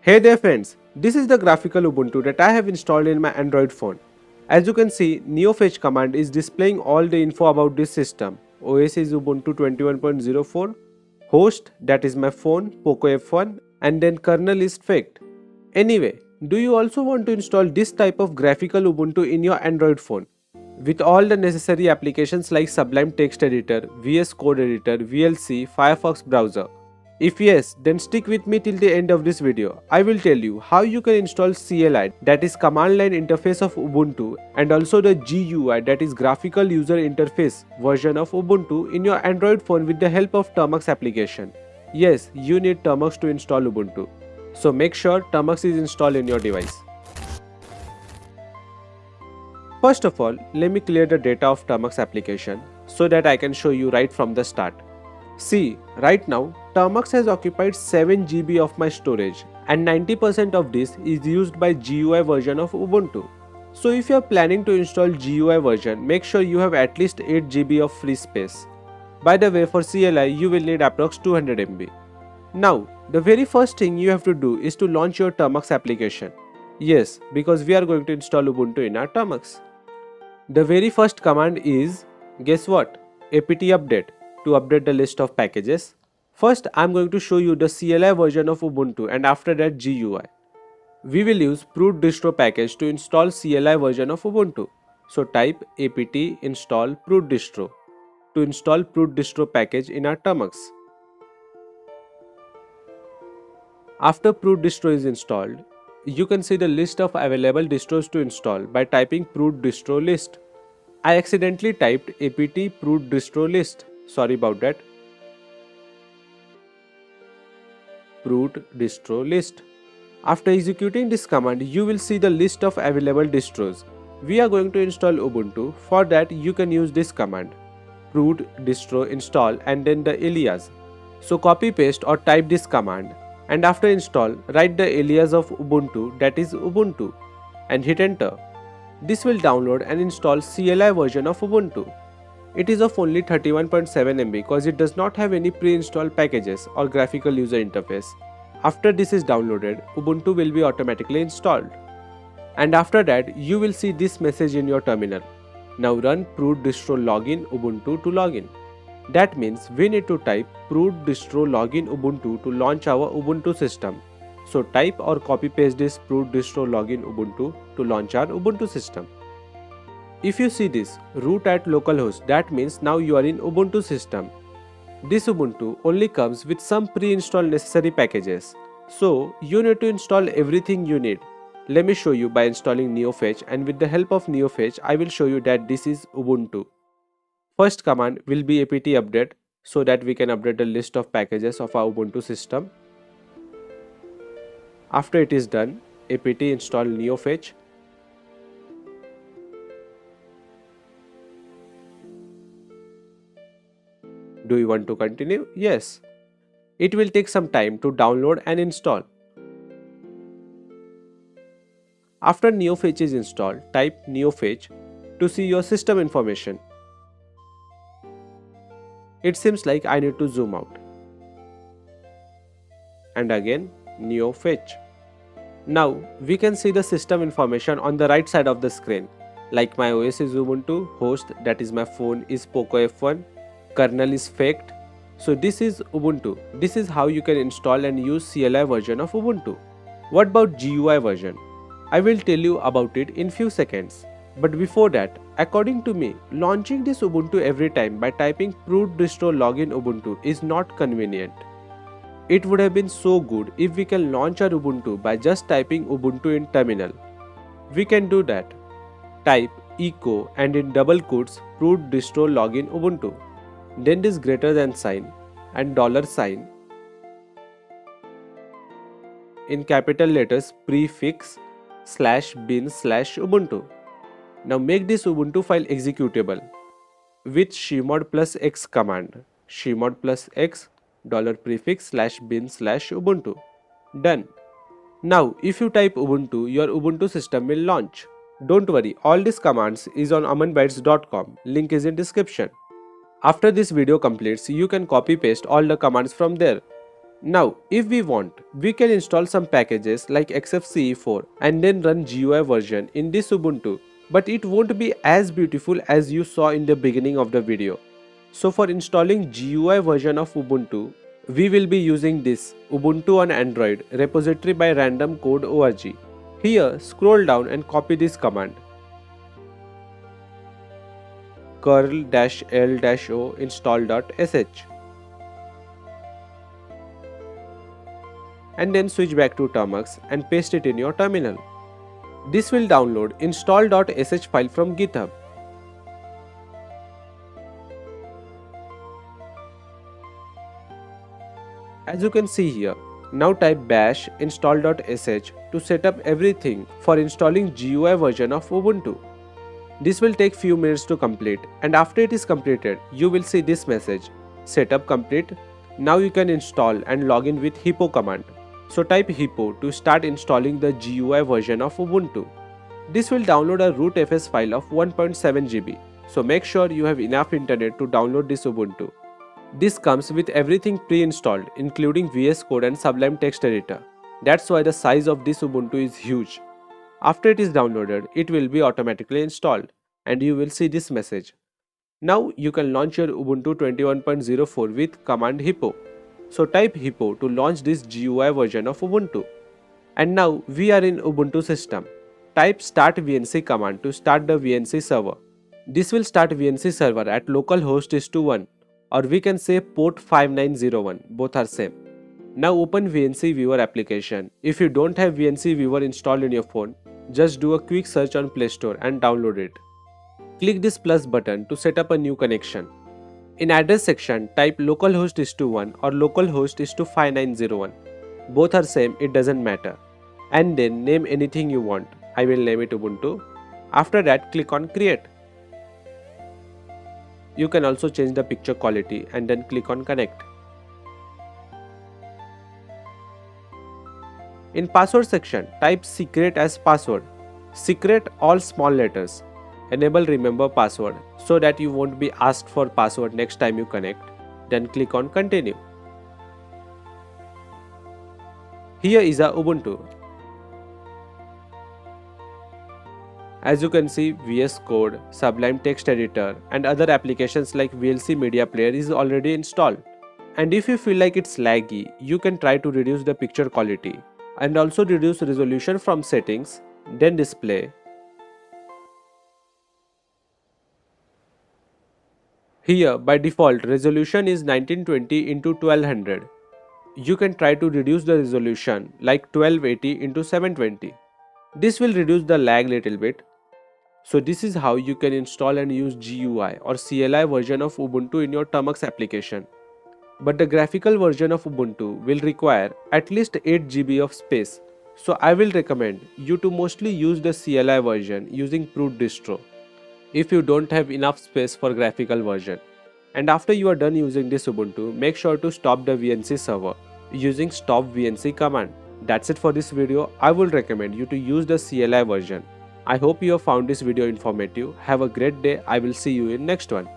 Hey there friends, this is the graphical Ubuntu that I have installed in my Android phone. As you can see, neofetch command is displaying all the info about this system. OS is Ubuntu 21.04, host that is my phone Poco F1 and then kernel is faked. Anyway, do you also want to install this type of graphical Ubuntu in your Android phone? With all the necessary applications like Sublime Text Editor, VS Code Editor, VLC, Firefox browser. If yes, then stick with me till the end of this video. I will tell you how you can install CLI, that is command line interface of Ubuntu, and also the GUI, that is graphical user interface version of Ubuntu in your Android phone with the help of Termux application. Yes, you need Termux to install Ubuntu. So make sure Termux is installed in your device. First of all, let me clear the data of Termux application so that I can show you right from the start. See, right now, Termux has occupied 7 GB of my storage and 90% of this is used by GUI version of Ubuntu. So if you are planning to install GUI version, make sure you have at least 8 GB of free space. By the way, for CLI, you will need approx 200 MB. Now, the very first thing you have to do is to launch your Termux application. Yes, because we are going to install Ubuntu in our Termux. The very first command is, guess what? apt update to update the list of packages. First, I am going to show you the CLI version of Ubuntu and after that GUI. We will use prut distro package to install CLI version of Ubuntu. So type apt install prut distro to install prut distro package in our Termux. After prut distro is installed, you can see the list of available distros to install by typing prut distro list. I accidentally typed apt prut distro list. Sorry about that. Prut distro list. After executing this command, you will see the list of available distros. We are going to install Ubuntu. For that, you can use this command prut distro install and then the alias. So copy paste or type this command. And after install, write the alias of Ubuntu, that is Ubuntu, and hit enter. This will download and install CLI version of Ubuntu. It is of only 31.7 MB because it does not have any pre-installed packages or graphical user interface. After this is downloaded, Ubuntu will be automatically installed. And after that, you will see this message in your terminal. Now run prut distro login Ubuntu to login. That means we need to type prut distro login Ubuntu to launch our Ubuntu system. So type or copy paste this prut distro login Ubuntu to launch our Ubuntu system. If you see this root at localhost, that means now you are in Ubuntu system. This Ubuntu only comes with some pre-installed necessary packages. So you need to install everything you need. Let me show you by installing neofetch, and with the help of neofetch, I will show you that this is Ubuntu. First command will be apt update so that we can update the list of packages of our Ubuntu system. After it is done, apt install neofetch. Do you want to continue? Yes. It will take some time to download and install. After neofetch is installed, type neofetch to see your system information. It seems like I need to zoom out. And again, neofetch. Now we can see the system information on the right side of the screen. Like my OS is Ubuntu, host that is my phone is Poco F1, kernel is faked. So this is Ubuntu. This is how you can install and use CLI version of Ubuntu. What about GUI version? I will tell you about it in few seconds. But before that, according to me, launching this Ubuntu every time by typing prut distro login Ubuntu is not convenient. It would have been so good if we can launch our Ubuntu by just typing Ubuntu in terminal. We can do that. Type echo and in double quotes prut distro login Ubuntu. Then this greater than sign and dollar sign. In capital letters prefix /bin/Ubuntu. Now make this Ubuntu file executable with chmod plus x command. Chmod plus x $prefix /bin/Ubuntu. Done. Now if you type Ubuntu, your Ubuntu system will launch. Don't worry, all these commands is on amanbytes.com. Link is in description. After this video completes, you can copy paste all the commands from there. Now, if we want, we can install some packages like XFCE4 and then run GUI version in this Ubuntu, but it won't be as beautiful as you saw in the beginning of the video. So for installing GUI version of Ubuntu, we will be using this Ubuntu on Android repository by randomcode.org. Here, scroll down and copy this command curl-l-o install.sh and then switch back to Termux and paste it in your terminal. This will download install.sh file from GitHub. As you can see here, now type bash install.sh to set up everything for installing GUI version of Ubuntu. This will take few minutes to complete, and after it is completed, you will see this message, setup complete. Now you can install and log in with hippo command. So type hippo to start installing the GUI version of Ubuntu. This will download a rootfs file of 1.7 GB, so make sure you have enough internet to download this Ubuntu. This comes with everything pre-installed, including VS Code and Sublime Text Editor. That's why the size of this Ubuntu is huge. After it is downloaded, it will be automatically installed and you will see this message. Now you can launch your Ubuntu 21.04 with command hippo. So type hippo to launch this GUI version of Ubuntu. And now we are in Ubuntu system. Type start VNC command to start the VNC server. This will start VNC server at localhost is to 1, or we can say port 5901, both are same. Now open VNC Viewer application. If you don't have VNC Viewer installed in your phone, just do a quick search on Play Store and download it. Click this plus button to set up a new connection. In address section, type localhost is to 1 or localhost is to 5901. Both are same, it doesn't matter. And then name anything you want. I will name it Ubuntu. After that, click on create. You can also change the picture quality and then click on connect. In password section, type secret as password. Secret all small letters. Enable remember password so that you won't be asked for password next time you connect. Then click on continue. Here is our Ubuntu. As you can see, VS Code, Sublime Text Editor and other applications like VLC Media Player is already installed. And if you feel like it's laggy, you can try to reduce the picture quality and also reduce resolution from settings, then display. Here by default resolution is 1920 x 1200. You can try to reduce the resolution like 1280 x 720. This will reduce the lag little bit. So this is how you can install and use GUI or CLI version of Ubuntu in your Termux application. But the graphical version of Ubuntu will require at least 8 GB of space. So I will recommend you to mostly use the CLI version using Prut distro if you don't have enough space for graphical version. And after you are done using this Ubuntu, make sure to stop the VNC server using stop VNC command. That's it for this video. I would recommend you to use the CLI version. I hope you have found this video informative. Have a great day. I will see you in next one.